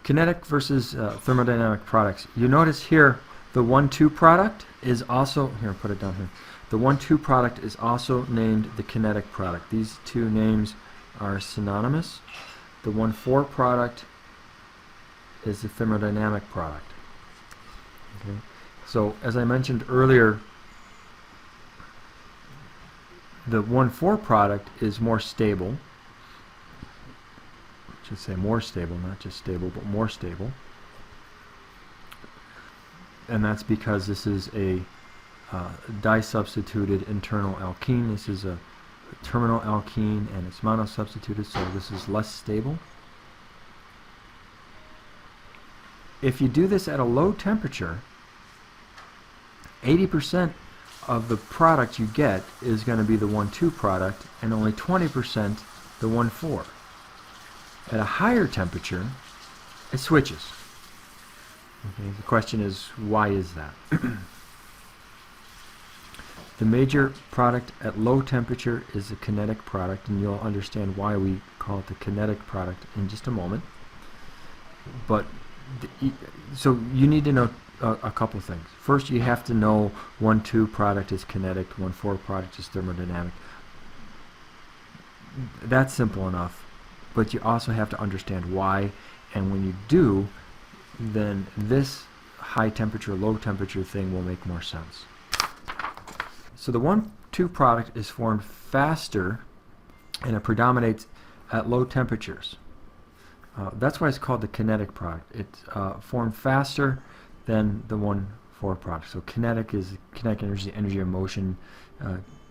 Kinetic versus thermodynamic products. You notice here the 1,2 product is also, here, put it down here. The 1,2 product is also named the kinetic product. These two names are synonymous. The 1,4 product is the thermodynamic product. Okay. So as I mentioned earlier, the 1,4 product is more stable. I should say more stable, not just stable, but more stable. And that's because this is a disubstituted internal alkene. This is a terminal alkene and it's monosubstituted, so this is less stable. If you do this at a low temperature, 80% of the product you get is going to be the 1,2 product and only 20% the 1,4. At a higher temperature, it switches. Okay, the question is, why is that? The major product at low temperature is the kinetic product, and you'll understand why we call it the kinetic product in just a moment. But so you need to know a couple things. First, you have to know 1,2 product is kinetic, 1,4 product is thermodynamic. That's simple enough, but you also have to understand why, and when you do, then this high temperature, low temperature thing will make more sense. So the 1,2 product is formed faster and it predominates at low temperatures. That's why it's called the kinetic product. It's formed faster than the 1,4 product. So kinetic is kinetic energy, energy of motion.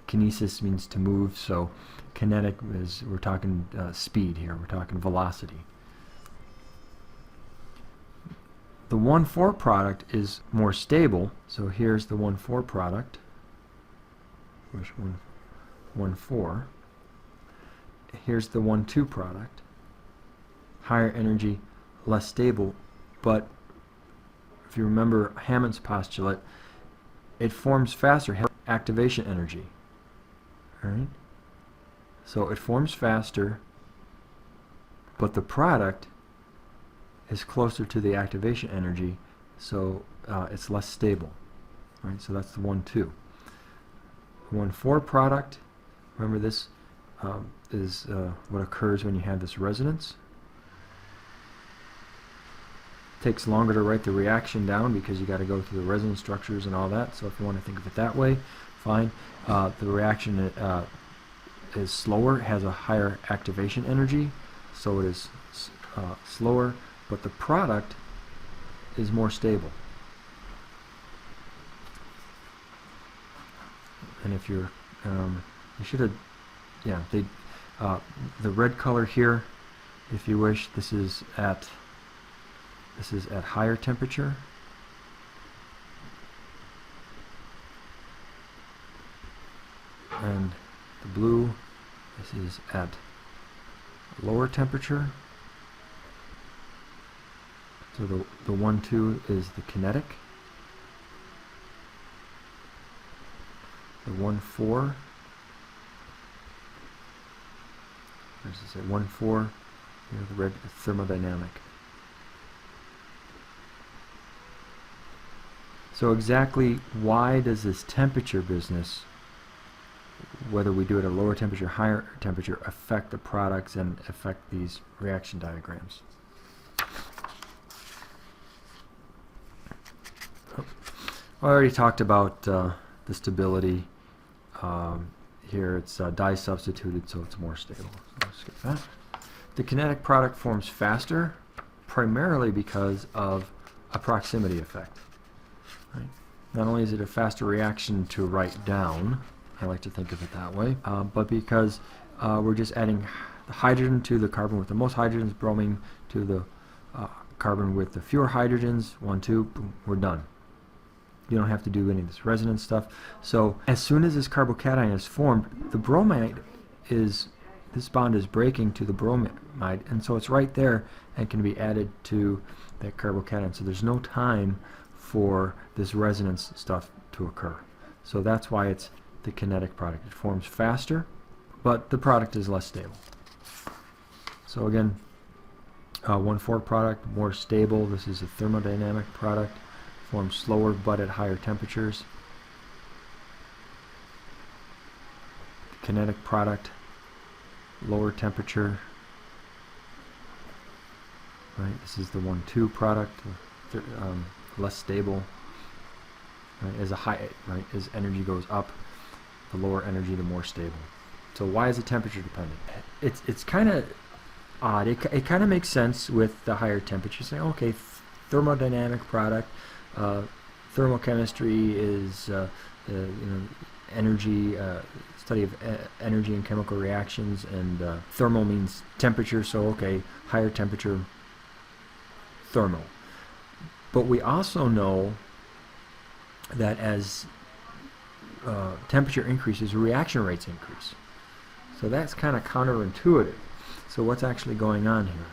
Kinesis means to move, so kinetic is, we're talking speed here, we're talking velocity. The 1,4 product is more stable, so here's the 1,4 product. Where's 1,4? Here's the 1,2 product. Higher energy, less stable, but if you remember Hammond's postulate, it forms faster, has activation energy. Alright? So it forms faster, but the product is closer to the activation energy, so it's less stable. Right? So that's the 1,2. 1,4 product, remember this is what occurs when you have this resonance. Takes longer to write the reaction down because you got to go through the resonance structures and all that, so if you want to think of it that way, fine. The reaction is slower, has a higher activation energy, so it is slower, but the product is more stable. And if you're, you should have, yeah, the red color here, if you wish, this is at higher temperature. And the blue, this is at lower temperature. So the 1,2 is the kinetic. The 1,4, there's this at 1,4, the red is thermodynamic. So exactly why does this temperature business, whether we do it at a lower temperature, higher temperature, affect the products and affect these reaction diagrams? I already talked about the stability. Here it's disubstituted, so it's more stable. So let's skip that. The kinetic product forms faster, primarily because of a proximity effect. Right? Not only is it a faster reaction to write down, I like to think of it that way, but because we're just adding the hydrogen to the carbon with the most hydrogens, bromine to the carbon with the fewer hydrogens, 1, 2, boom, we're done. You don't have to do any of this resonance stuff. So as soon as this carbocation is formed, the bromide is, this bond is breaking to the bromide, and so it's right there and can be added to that carbocation. So there's no time for this resonance stuff to occur. So that's why it's the kinetic product. It forms faster, but the product is less stable. So again, 1,4 product, more stable. This is a thermodynamic product, forms slower but at higher temperatures. Kinetic product, lower temperature. Right, this is the 1,2 product, less stable. Right, as energy goes up, the lower energy, the more stable. So why is it temperature dependent? It's kind of odd. It kind of makes sense with the higher temperature. Saying, okay, thermodynamic product, thermochemistry is energy, study of energy and chemical reactions, and thermal means temperature. So okay, higher temperature, thermal. But we also know that as temperature increases, reaction rates increase. So that's kind of counterintuitive. So what's actually going on here?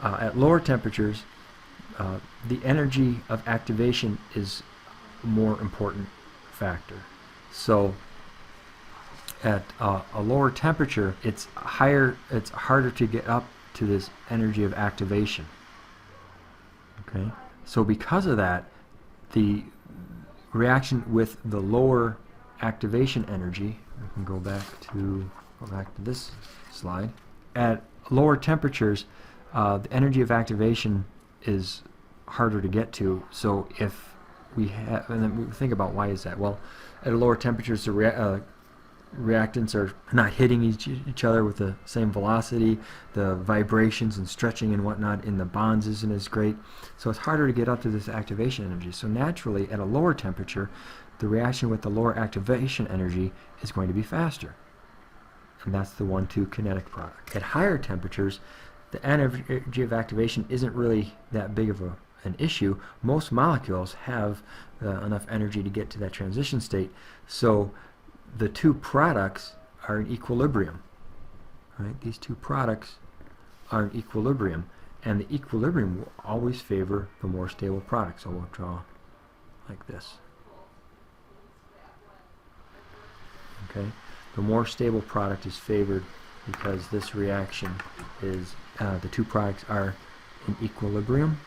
At lower temperatures, the energy of activation is a more important factor. So at a lower temperature, it's harder to get up to this energy of activation. Okay? So because of that, the reaction with the lower activation energy, we can go back to this slide. At lower temperatures, the energy of activation is harder to get to. So if we have, and then we think about why is that? Well, at lower temperatures, the reactants are not hitting each other with the same velocity. The vibrations and stretching and whatnot in the bonds isn't as great. So it's harder to get up to this activation energy. So naturally, at a lower temperature, the reaction with the lower activation energy is going to be faster. And that's the 1,2 kinetic product. At higher temperatures, the energy of activation isn't really that big of an issue. Most molecules have enough energy to get to that transition state. So the two products are in equilibrium. Right? These two products are in equilibrium, and the equilibrium will always favor the more stable product. So we'll draw like this. Okay, the more stable product is favored because this reaction is the two products are in equilibrium,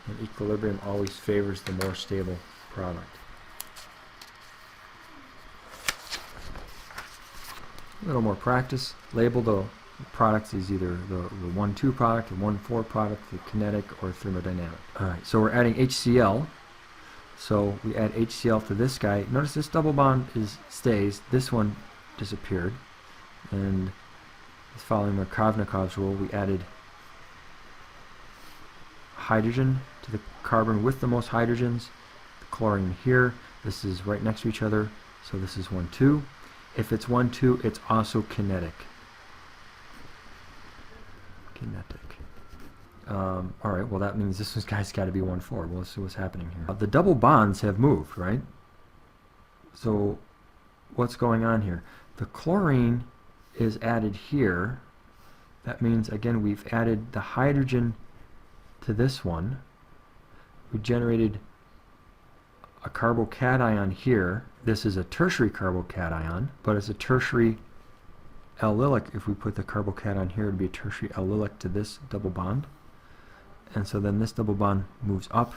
and equilibrium always favors the more stable product. A little more practice. Label the products as either the 1,2 product, the 1,4 product, the kinetic, or thermodynamic. Alright, so we're adding HCl. So we add HCl to this guy. Notice this double bond stays. This one disappeared. And following Markovnikov's rule, we added hydrogen to the carbon with the most hydrogens. The chlorine here. This is right next to each other. So this is 1,2. If it's 1,2, it's also kinetic. Alright, well that means this guy's got to be 1,4. Well, let's see what's happening here. The double bonds have moved, right? So what's going on here? The chlorine is added here. That means, again, we've added the hydrogen to this one. We generated a carbocation here. This is a tertiary carbocation, but it's a tertiary allylic. If we put the carbocation here, it would be a tertiary allylic to this double bond. And so then this double bond moves up,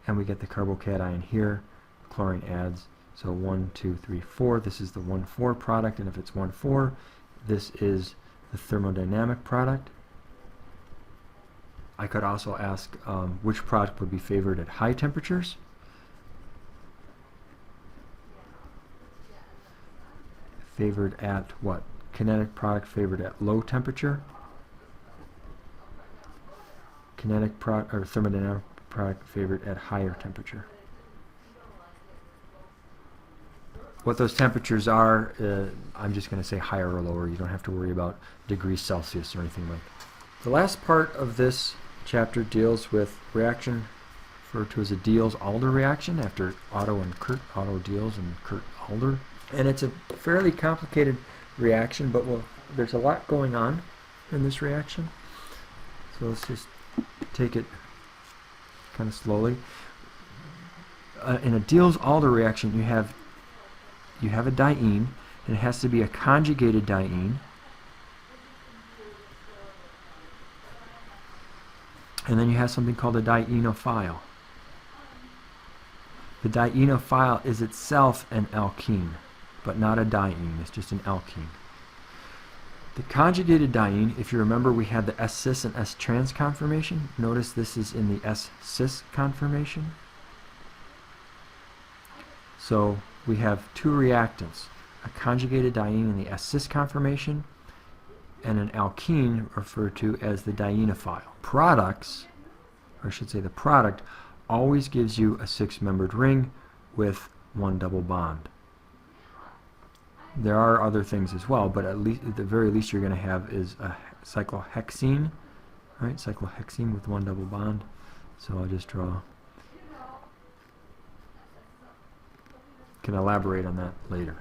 and we get the carbocation here. Chlorine adds. So 1, 2, 3, 4. This is the 1,4 product, and if it's 1,4, this is the thermodynamic product. I could also ask which product would be favored at high temperatures. Favored at what? Kinetic product favored at low temperature. Kinetic product or thermodynamic product favored at higher temperature. What those temperatures are, I'm just going to say higher or lower. You don't have to worry about degrees Celsius or anything like that. The last part of this chapter deals with reaction referred to as a Diels Alder reaction after Otto and Kurt, Otto Diels and Kurt Alder. And it's a fairly complicated reaction, but there's a lot going on in this reaction. So let's just take it kind of slowly. In a Diels Alder reaction, you have a diene, and it has to be a conjugated diene. And then you have something called a dienophile. The dienophile is itself an alkene, but not a diene. It's just an alkene. The conjugated diene, if you remember, we had the S-cis and S-trans conformation. Notice this is in the S-cis conformation. So we have two reactants, a conjugated diene in the S-cis conformation and an alkene referred to as the dienophile. Products, or I should say the product, always gives you a six-membered ring with one double bond. There are other things as well, but at the very least you're going to have is a cyclohexene, right? Cyclohexene with one double bond. So I'll just draw. Can elaborate on that later.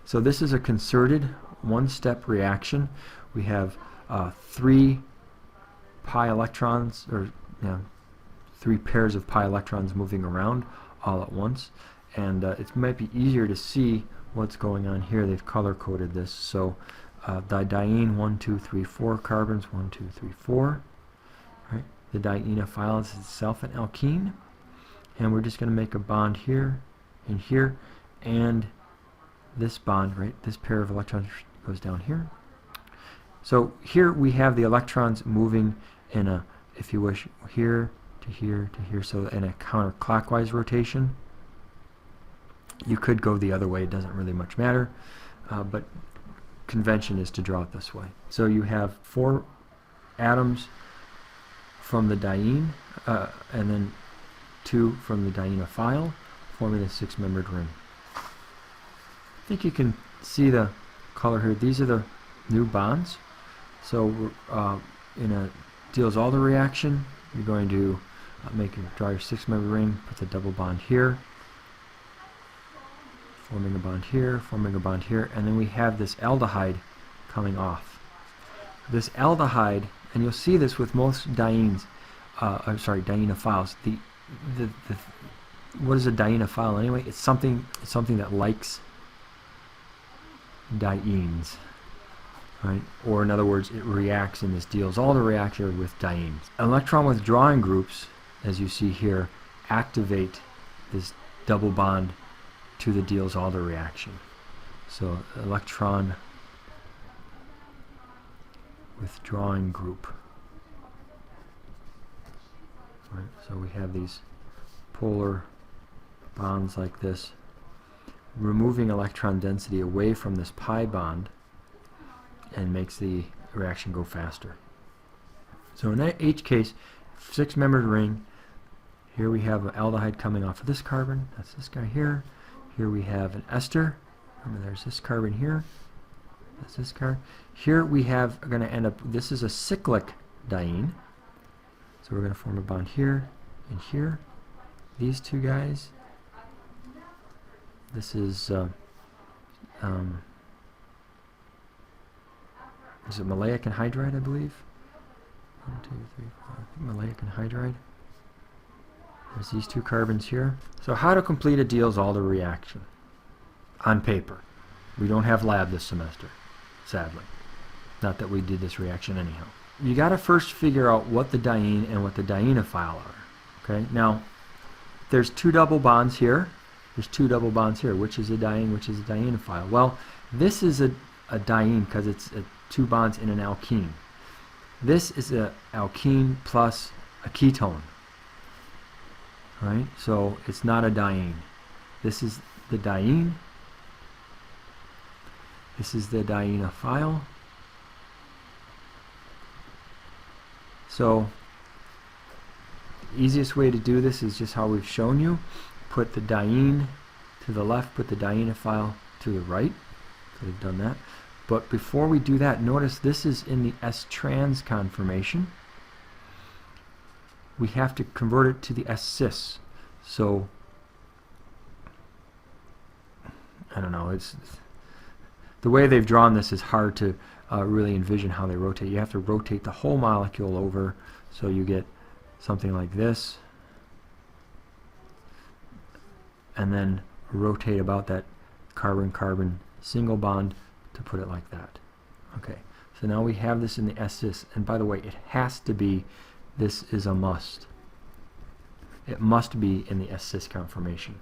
So this is a concerted one-step reaction. We have 3 pi electrons, or three pairs of pi electrons moving around all at once, and it might be easier to see what's going on here. They've color-coded this. So the diene 1, 2, 3, 4 carbons, 1, 2, 3, 4. Right? The dienophile is itself an alkene, and we're just going to make a bond here and here, and this bond, right? This pair of electrons goes down here. So here we have the electrons moving in a, if you wish, here to here to here, so in a counterclockwise rotation. You could go the other way, it doesn't really much matter, but convention is to draw it this way. So you have 4 atoms from the diene, and then 2 from the dienophile, forming a 6-membered ring. I think you can see the color here. These are the new bonds. So in a Diels Alder reaction, you're going to draw your 6-membered ring, put the double bond here, forming a bond here, forming a bond here, and then we have this aldehyde coming off. This aldehyde, and you'll see this with most dienes, dienophiles. What is a dienophile anyway? It's something that likes dienes, right? Or in other words, it reacts in this Diels Alder reactor with dienes. Electron withdrawing groups, as you see here, activate this double bond to the Diels Alder reaction. So electron withdrawing group. Right, so we have these polar bonds like this, removing electron density away from this pi bond, and makes the reaction go faster. So in each case, 6-membered ring. Here we have an aldehyde coming off of this carbon. That's this guy here. Here we have an ester. Remember, there's this carbon here. That's this carbon. Here we have going to end up. This is a cyclic diene. So we're going to form a bond here and here. These two guys. This is it maleic anhydride, I believe? 1, 2, 3, 4. I think maleic anhydride. There's these 2 carbons here. So how to complete a Diels Alder reaction on paper. We don't have lab this semester, sadly. Not that we did this reaction anyhow. You got to first figure out what the diene and what the dienophile are. Okay. Now, there's 2 double bonds here. There's 2 double bonds here. Which is a diene? Which is a dienophile? Well, this is a diene because it's 2 bonds in an alkene. This is an alkene plus a ketone. Right? So it's not a diene. This is the diene. This is the dienophile. So the easiest way to do this is just how we've shown you. Put the diene to the left, put the dienophile to the right. So we've done that. But before we do that, notice this is in the S-trans conformation. We have to convert it to the S-cis. So I don't know, it's the way they've drawn this is hard to really envision how they rotate. You have to rotate the whole molecule over, so you get something like this, and then rotate about that carbon-carbon single bond to put it like that. Okay, So now we have this in the S-cis, and by the way, it has to be, this is a must. It must be in the S-cis conformation.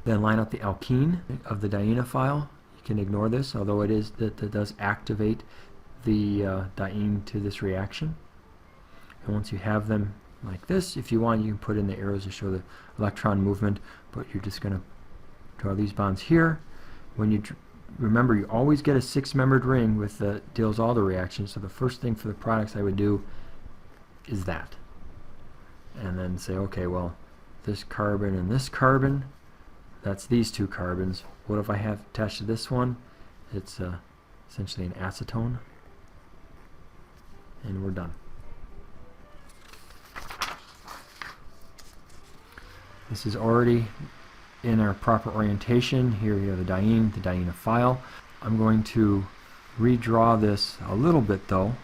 Then line up the alkene of the dienophile. You can ignore this, although that does activate the diene to this reaction. And once you have them like this, if you want, you can put in the arrows to show the electron movement, but you're just going to draw these bonds here. When you remember, you always get a 6-membered ring with the Diels Alder reaction, so the first thing for the products I would do is that. And then say, okay, well, this carbon and this carbon, that's these 2 carbons. What if I have attached to this one? It's essentially an acetone. And we're done. This is already in our proper orientation. Here we have the dienophile. I'm going to redraw this a little bit though.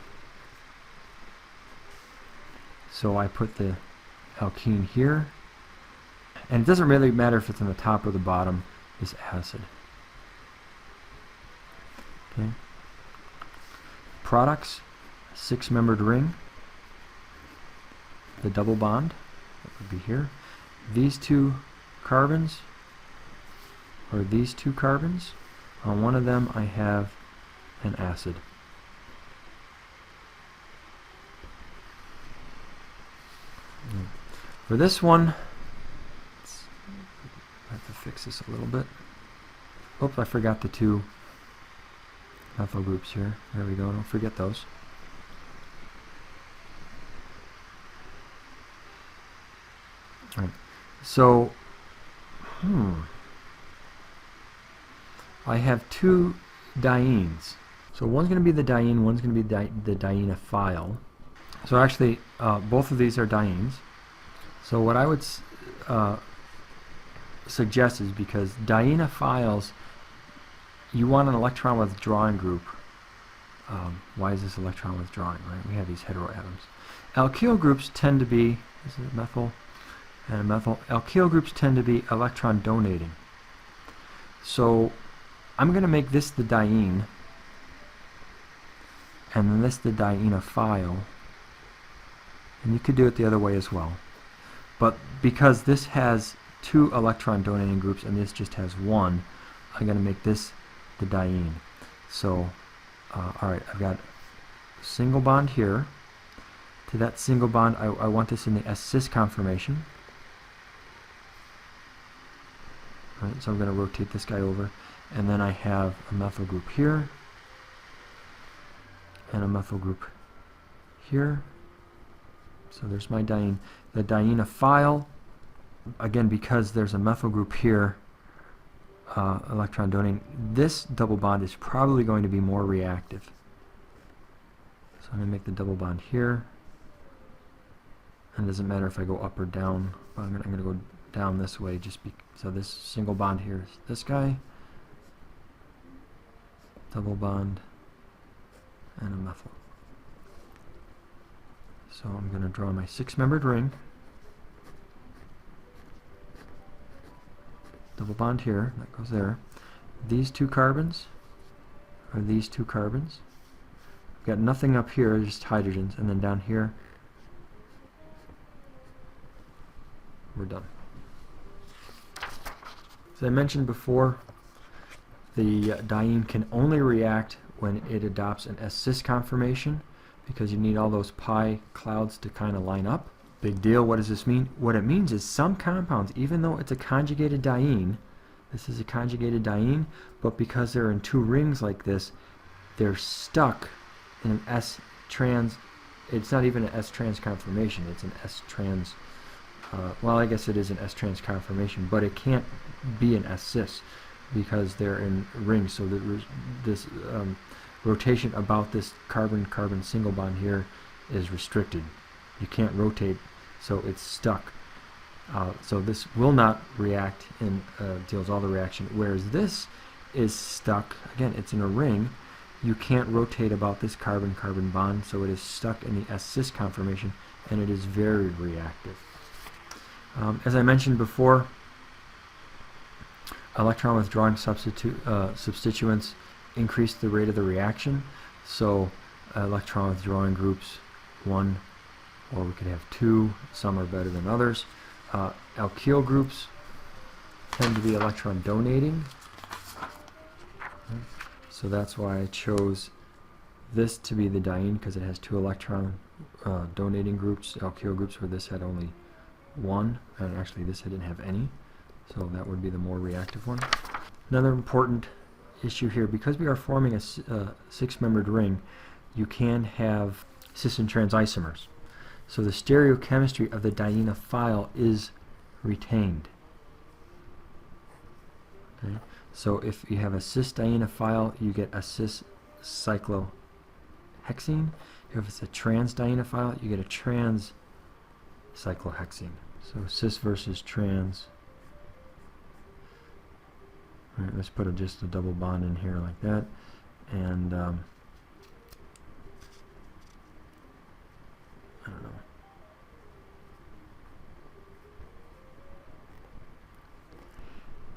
So I put the alkene here. And it doesn't really matter if it's on the top or the bottom, this acid. Okay. Products, 6-membered ring. The double bond, that would be here. These 2 carbons, or these 2 carbons, on one of them I have an acid. For this one, I have to fix this a little bit. Oops, I forgot the 2 methyl groups here. There we go, don't forget those. All right. So, I have 2 dienes. So one's going to be the diene, one's going to be the dienophile. So actually, both of these are dienes. So what I would suggest is, because dienophiles, you want an electron withdrawing group. Why is this electron withdrawing, right? We have these heteroatoms. Alkyl groups tend to be, this is a methyl and a methyl. Alkyl groups tend to be electron donating. So I'm going to make this the diene, and then this the dienophile. And you could do it the other way as well. But because this has 2 electron donating groups and this just has 1, I'm going to make this the diene. So, alright, I've got a single bond here. To that single bond, I want this in the S-cis conformation. Right, so I'm going to rotate this guy over. And then I have a methyl group here, and a methyl group here. So there's my diene. The dienophile, again, because there's a methyl group here, electron donating, this double bond is probably going to be more reactive. So I'm going to make the double bond here. And it doesn't matter if I go up or down, but I'm going to go down this way. So this single bond here is this guy, double bond, and a methyl. So I'm going to draw my 6-membered ring. Double bond here, that goes there. These 2 carbons are these 2 carbons. I've got nothing up here, just hydrogens, and then down here, we're done. As I mentioned before, the diene can only react when it adopts an S-cis conformation, because you need all those pi clouds to kind of line up. Big deal. What does this mean? What it means is some compounds, even though it's a conjugated diene, this is a conjugated diene, but because they're in 2 rings like this, they're stuck in an S-trans. It's not even an S-trans conformation, it's an S-trans, well, I guess it is an S-trans conformation, but it can't be an S-cis because they're in rings. So this rotation about this carbon-carbon single bond here is restricted. You can't rotate, so it's stuck. So this will not react in Diels Alder reaction, whereas this is stuck. Again, it's in a ring. You can't rotate about this carbon-carbon bond, so it is stuck in the S-cis conformation, and it is very reactive. As I mentioned before, electron withdrawing substituents increase the rate of the reaction. So electron withdrawing groups, 1, or we could have 2. Some are better than others. Alkyl groups tend to be electron donating. So that's why I chose this to be the diene, because it has 2 electron donating groups, alkyl groups, where this had only 1, and actually this didn't have any. So that would be the more reactive one. Another important issue here, because we are forming a 6-membered ring, you can have cis and trans isomers. So the stereochemistry of the dienophile is retained. Okay? So if you have a cis dienophile, you get a cis cyclohexene. If it's a trans dienophile, you get a trans cyclohexene. So cis versus trans. All right, let's put just a double bond in here like that, and I don't know.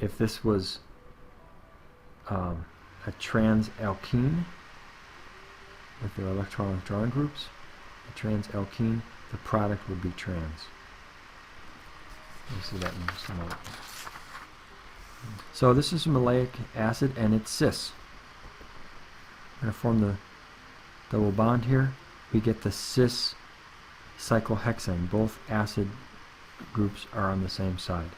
If this was a trans alkene with their electron withdrawing groups, a trans alkene, the product would be trans. You'll see that in just a moment. So this is maleic acid, and it's cis. We're going to form the double bond here. We get the cis cyclohexane. Both acid groups are on the same side.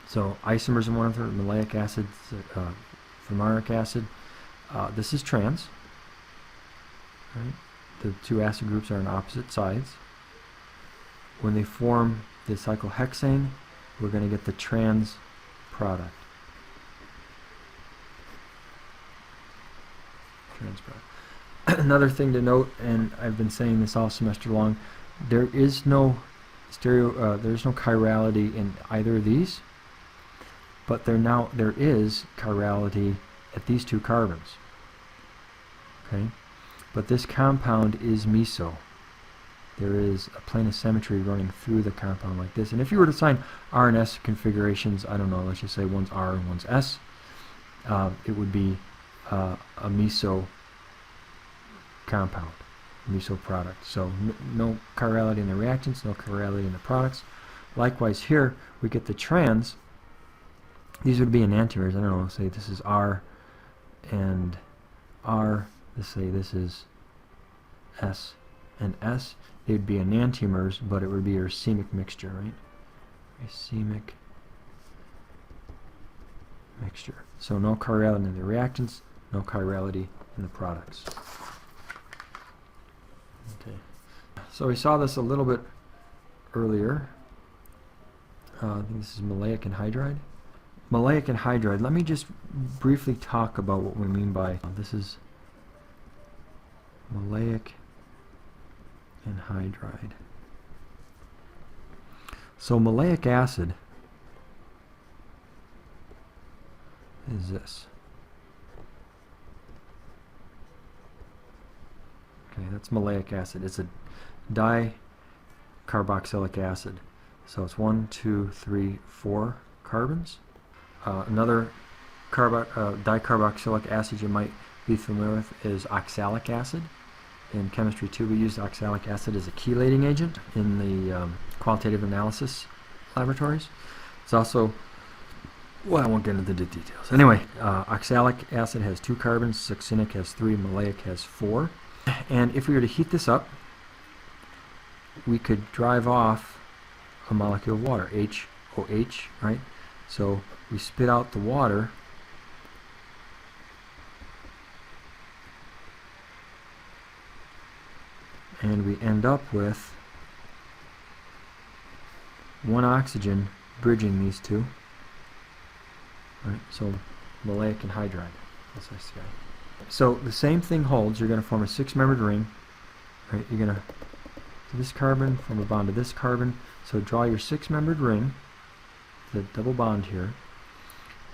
So isomers in one of them, maleic acid, fumaric acid. This is trans. Right? The 2 acid groups are on opposite sides. When they form the cyclohexane, we're going to get the trans product. Another thing to note, and I've been saying this all semester long, there is no there's no chirality in either of these, but there is chirality at these 2 carbons. Okay, but this compound is meso. There is a plane of symmetry running through the compound like this. And if you were to assign R and S configurations, I don't know, let's just say one's R and one's S, it would be a meso compound, meso product. So no chirality in the reactants, no chirality in the products. Likewise here, we get the trans. These would be enantiomers. I don't know, say this is R and R. Let's say this is S and S. They would be enantiomers, but it would be a racemic mixture, right? Racemic mixture. So no chirality in the reactants, no chirality in the products. Okay. So we saw this a little bit earlier. I think this is maleic anhydride. Maleic anhydride. Let me just briefly talk about what we mean by this is maleic anhydride. So maleic acid is this. Okay, that's maleic acid. It's a dicarboxylic acid. So it's 1, 2, 3, 4 carbons. Another dicarboxylic acid you might be familiar with is oxalic acid. In chemistry 2, we use oxalic acid as a chelating agent in the qualitative analysis laboratories. It's also, well, I won't get into the details. Anyway, oxalic acid has 2 carbons, succinic has 3, maleic has 4. And if we were to heat this up, we could drive off a molecule of water, HOH, right? So we spit out the water, and we end up with 1 oxygen bridging these 2. Right, so maleic anhydride. That's this guy. So the same thing holds. You're going to form a 6-membered ring. Right, you're going to this carbon form a bond to this carbon. So draw your 6-membered ring, the double bond here.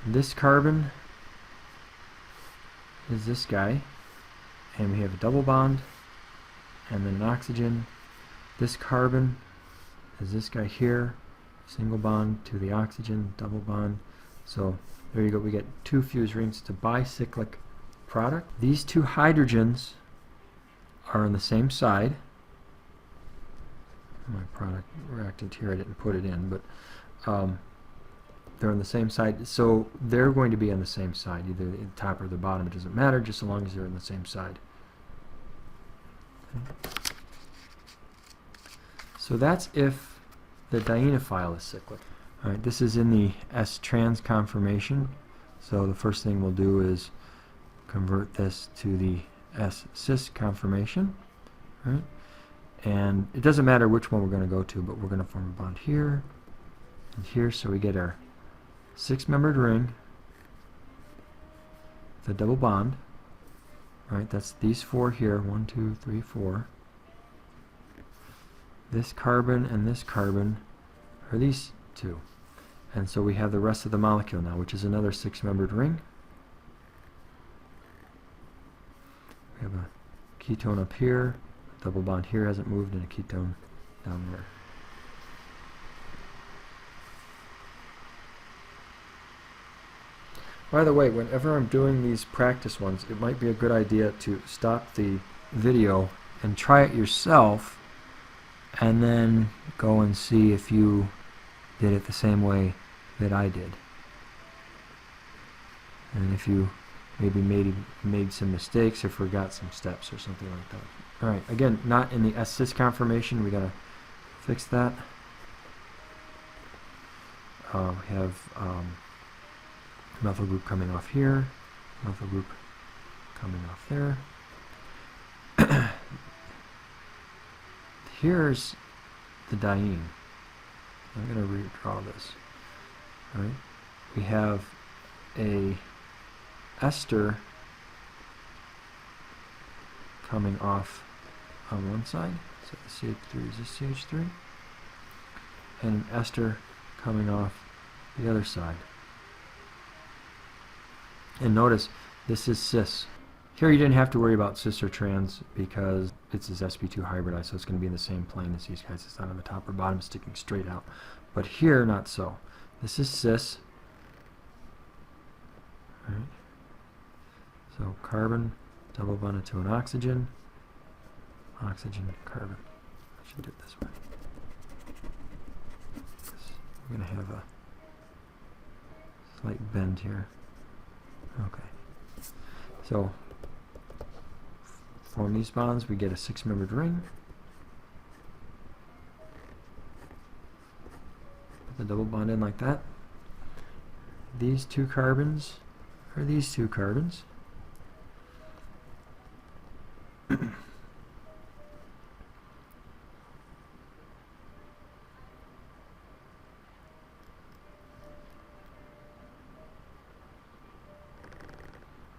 This carbon is this guy, and we have a double bond, and then an oxygen. This carbon is this guy here, single bond to the oxygen, double bond, So there you go, we get 2 fused rings. It's a bicyclic product. These 2 hydrogens are on the same side. My product reactant here, I didn't put it in, but they're on the same side, so they're going to be on the same side, either the top or the bottom. It doesn't matter, just as long as they're on the same side. Okay. So that's if the dienophile is cyclic. All right, this is in the S-trans conformation, so the first thing we'll do is convert this to the S-cis conformation. Right? And it doesn't matter which one we're going to go to, but we're going to form a bond here and here, so we get our 6-membered ring, the double bond. Right, that's these 4 here, 1, 2, 3, 4. This carbon and this carbon are these 2. And so we have the rest of the molecule now, which is another 6-membered ring. We have a ketone up here, double bond here hasn't moved, and a ketone down there. By the way, whenever I'm doing these practice ones, it might be a good idea to stop the video and try it yourself, and then go and see if you did it the same way that I did. And if you maybe made some mistakes or forgot some steps or something like that. Alright, again, not in the S-cis conformation, we gotta fix that. We have methyl group coming off here, methyl group coming off there. Here's the diene. I'm going to redraw this. All right. We have a ester coming off on one side, so the CH3 is this CH3, and an ester coming off the other side. And notice this is cis. Here you didn't have to worry about cis or trans because it's this sp2 hybridized, so it's going to be in the same plane as these guys. It's not on the top or bottom, sticking straight out. But here, not so. This is cis. All right. So carbon double bonded to an oxygen, oxygen, carbon. I should do it this way. We're going to have a slight bend here. Okay. So form these bonds, we get a 6-membered ring. Put the double bond in like that. These 2 carbons are these 2 carbons.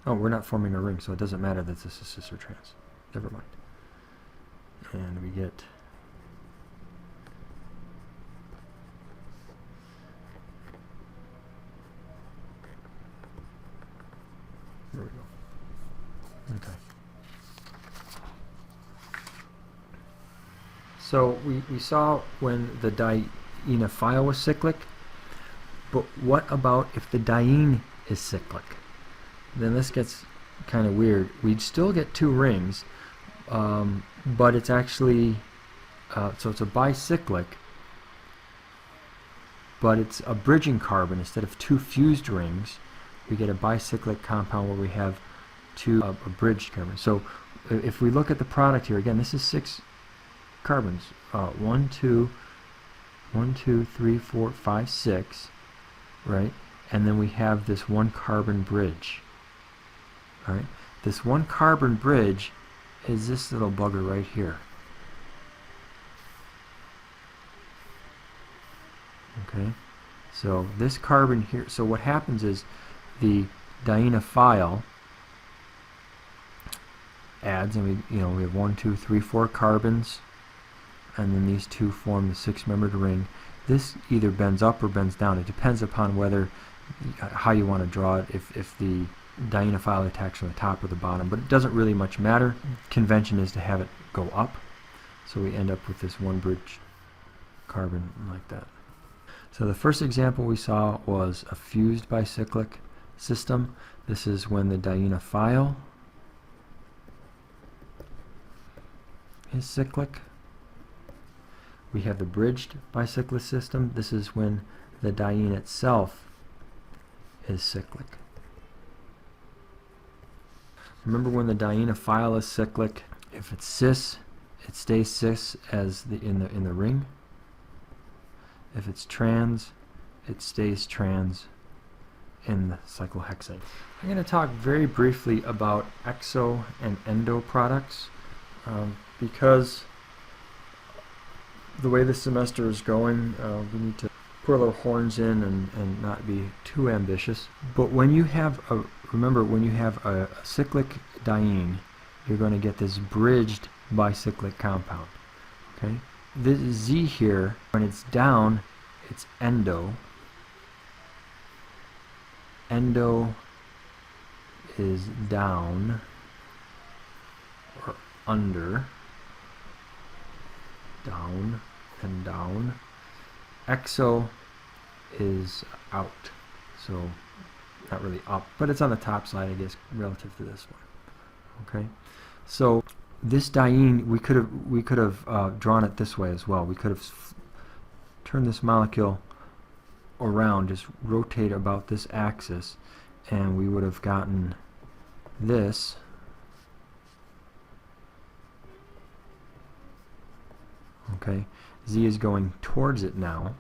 Oh, we're not forming a ring, so it doesn't matter that this is cis or trans. Never mind. And we get there we go. Okay. So we saw when the dienophile was cyclic, but what about if the diene is cyclic? Then this gets kind of weird. We'd still get 2 rings, but it's actually, so it's a bicyclic, but it's a bridging carbon. Instead of 2 fused rings, we get a bicyclic compound where we have 2 a bridged carbon. So if we look at the product here, again, this is 6 carbons. 1, 2, 3, 4, 5, 6, right? And then we have this 1 carbon bridge. All right, this 1 carbon bridge is this little bugger right here. Okay, so this carbon here, so what happens is the dienophile adds, and we have 1, 2, 3, 4 carbons, and then these 2 form the 6-membered ring. This either bends up or bends down. It depends upon whether how you want to draw it, if the dienophile attacks from the top or the bottom, but it doesn't really much matter. Convention is to have it go up, so we end up with this 1 bridge carbon like that. So the first example we saw was a fused bicyclic system. This is when the dienophile is cyclic. We have the bridged bicyclic system. This is when the diene itself is cyclic. Remember, when the dienophile is cyclic, if it's cis, it stays cis as in the ring. If it's trans, it stays trans in the cyclohexane. I'm going to talk very briefly about exo and endo products because the way the semester is going, we need to put our little horns in and not be too ambitious. But when you have remember, when you have a cyclic diene, you're going to get this bridged bicyclic compound. Okay, this Z here, when it's down, it's endo. Endo is down or under. Down and down. Exo is out, so not really up, but it's on the top side, I guess, relative to this one. Okay, so this diene, we could have drawn it this way as well. We could have turned this molecule around, just rotate about this axis, and we would have gotten this. Okay, Z is going towards it now.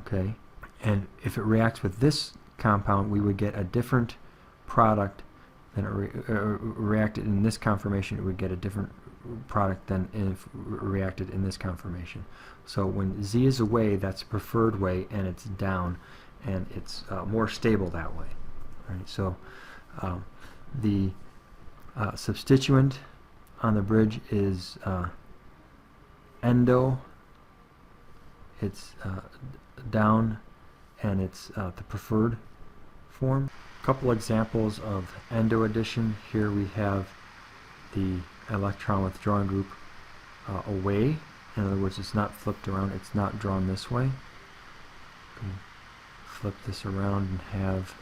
Okay, and if it reacts with this compound, we would get a different product than it reacted in this conformation. It would get a different product than if reacted in this conformation. So when Z is away, that's preferred way, and it's down, and it's more stable that way. Right. So the substituent on the bridge is endo. It's down, and it's the preferred form. A couple examples of endo addition. Here we have the electron withdrawing group away. In other words, it's not flipped around, it's not drawn this way. Flip this around and have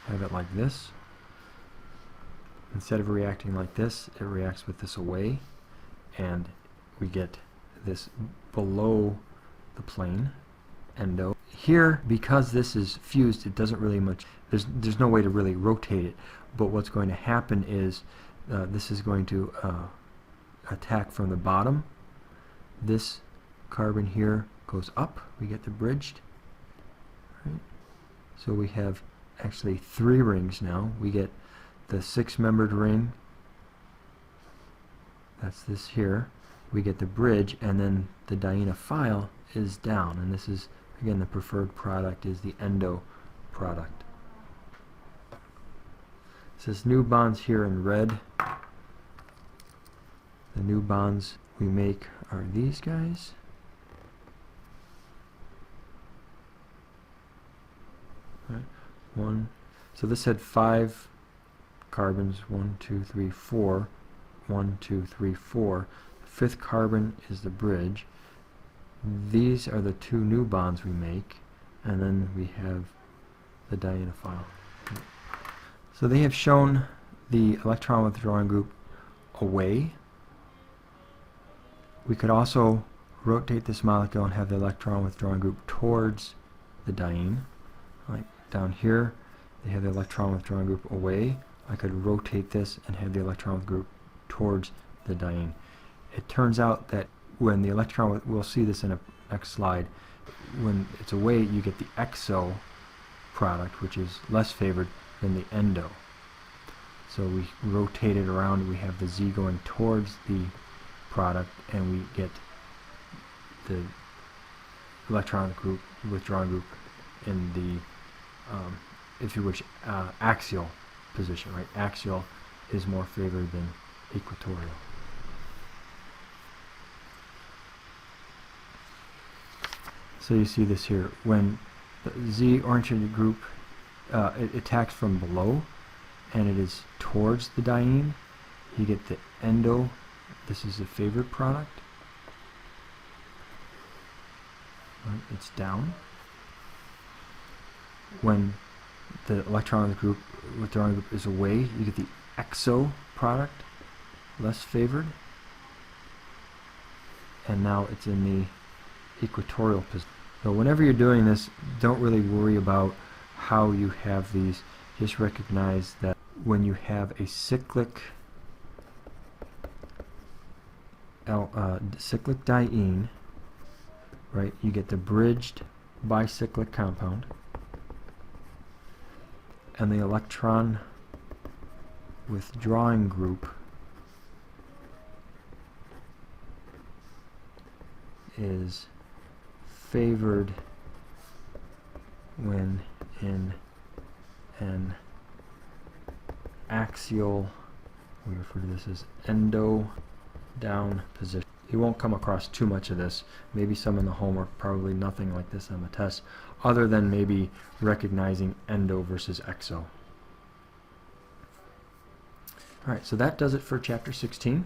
it like this. Instead of reacting like this, it reacts with this away, and we get this below the plane, endo. Here, because this is fused, it doesn't really much, there's no way to really rotate it, but what's going to happen is this is going to attack from the bottom. This carbon here goes up, we get the bridged. Right? So we have actually 3 rings now. We get the 6-membered ring, that's this here. We get the bridge, and then the dienophile is down, and this is, again, the preferred product is the endo product. It says new bonds here in red. The new bonds we make are these guys. Right. So this had 5 carbons, 1, 2, 3, 4. 1, 2, 3, 4. The 5th carbon is the bridge. These are the 2 new bonds we make, and then we have the dienophile. So they have shown the electron withdrawing group away. We could also rotate this molecule and have the electron withdrawing group towards the diene. Like down here, they have the electron withdrawing group away. I could rotate this and have the electron group towards the diene. It turns out that when the electron, we'll see this in a next slide, when it's away, you get the exo product, which is less favored than the endo. So we rotate it around, we have the Z going towards the product, and we get the electron group, withdrawing group in the, if you wish, axial position, right? Axial is more favored than equatorial. So you see this here, when the Z oriented group it attacks from below and it is towards the diene, you get the endo. This is the favored product. right? It's down. When the electron group withdrawing group is away, you get the exo product, less favored. And now it's in the equatorial position. So whenever you're doing this, don't really worry about how you have these. Just recognize that when you have a cyclic diene, right, you get the bridged bicyclic compound, and the electron withdrawing group is favored when in an axial, we refer to this as endo down position. You won't come across too much of this. Maybe some in the homework, probably nothing like this on the test, other than maybe recognizing endo versus exo. Alright, so that does it for chapter 16.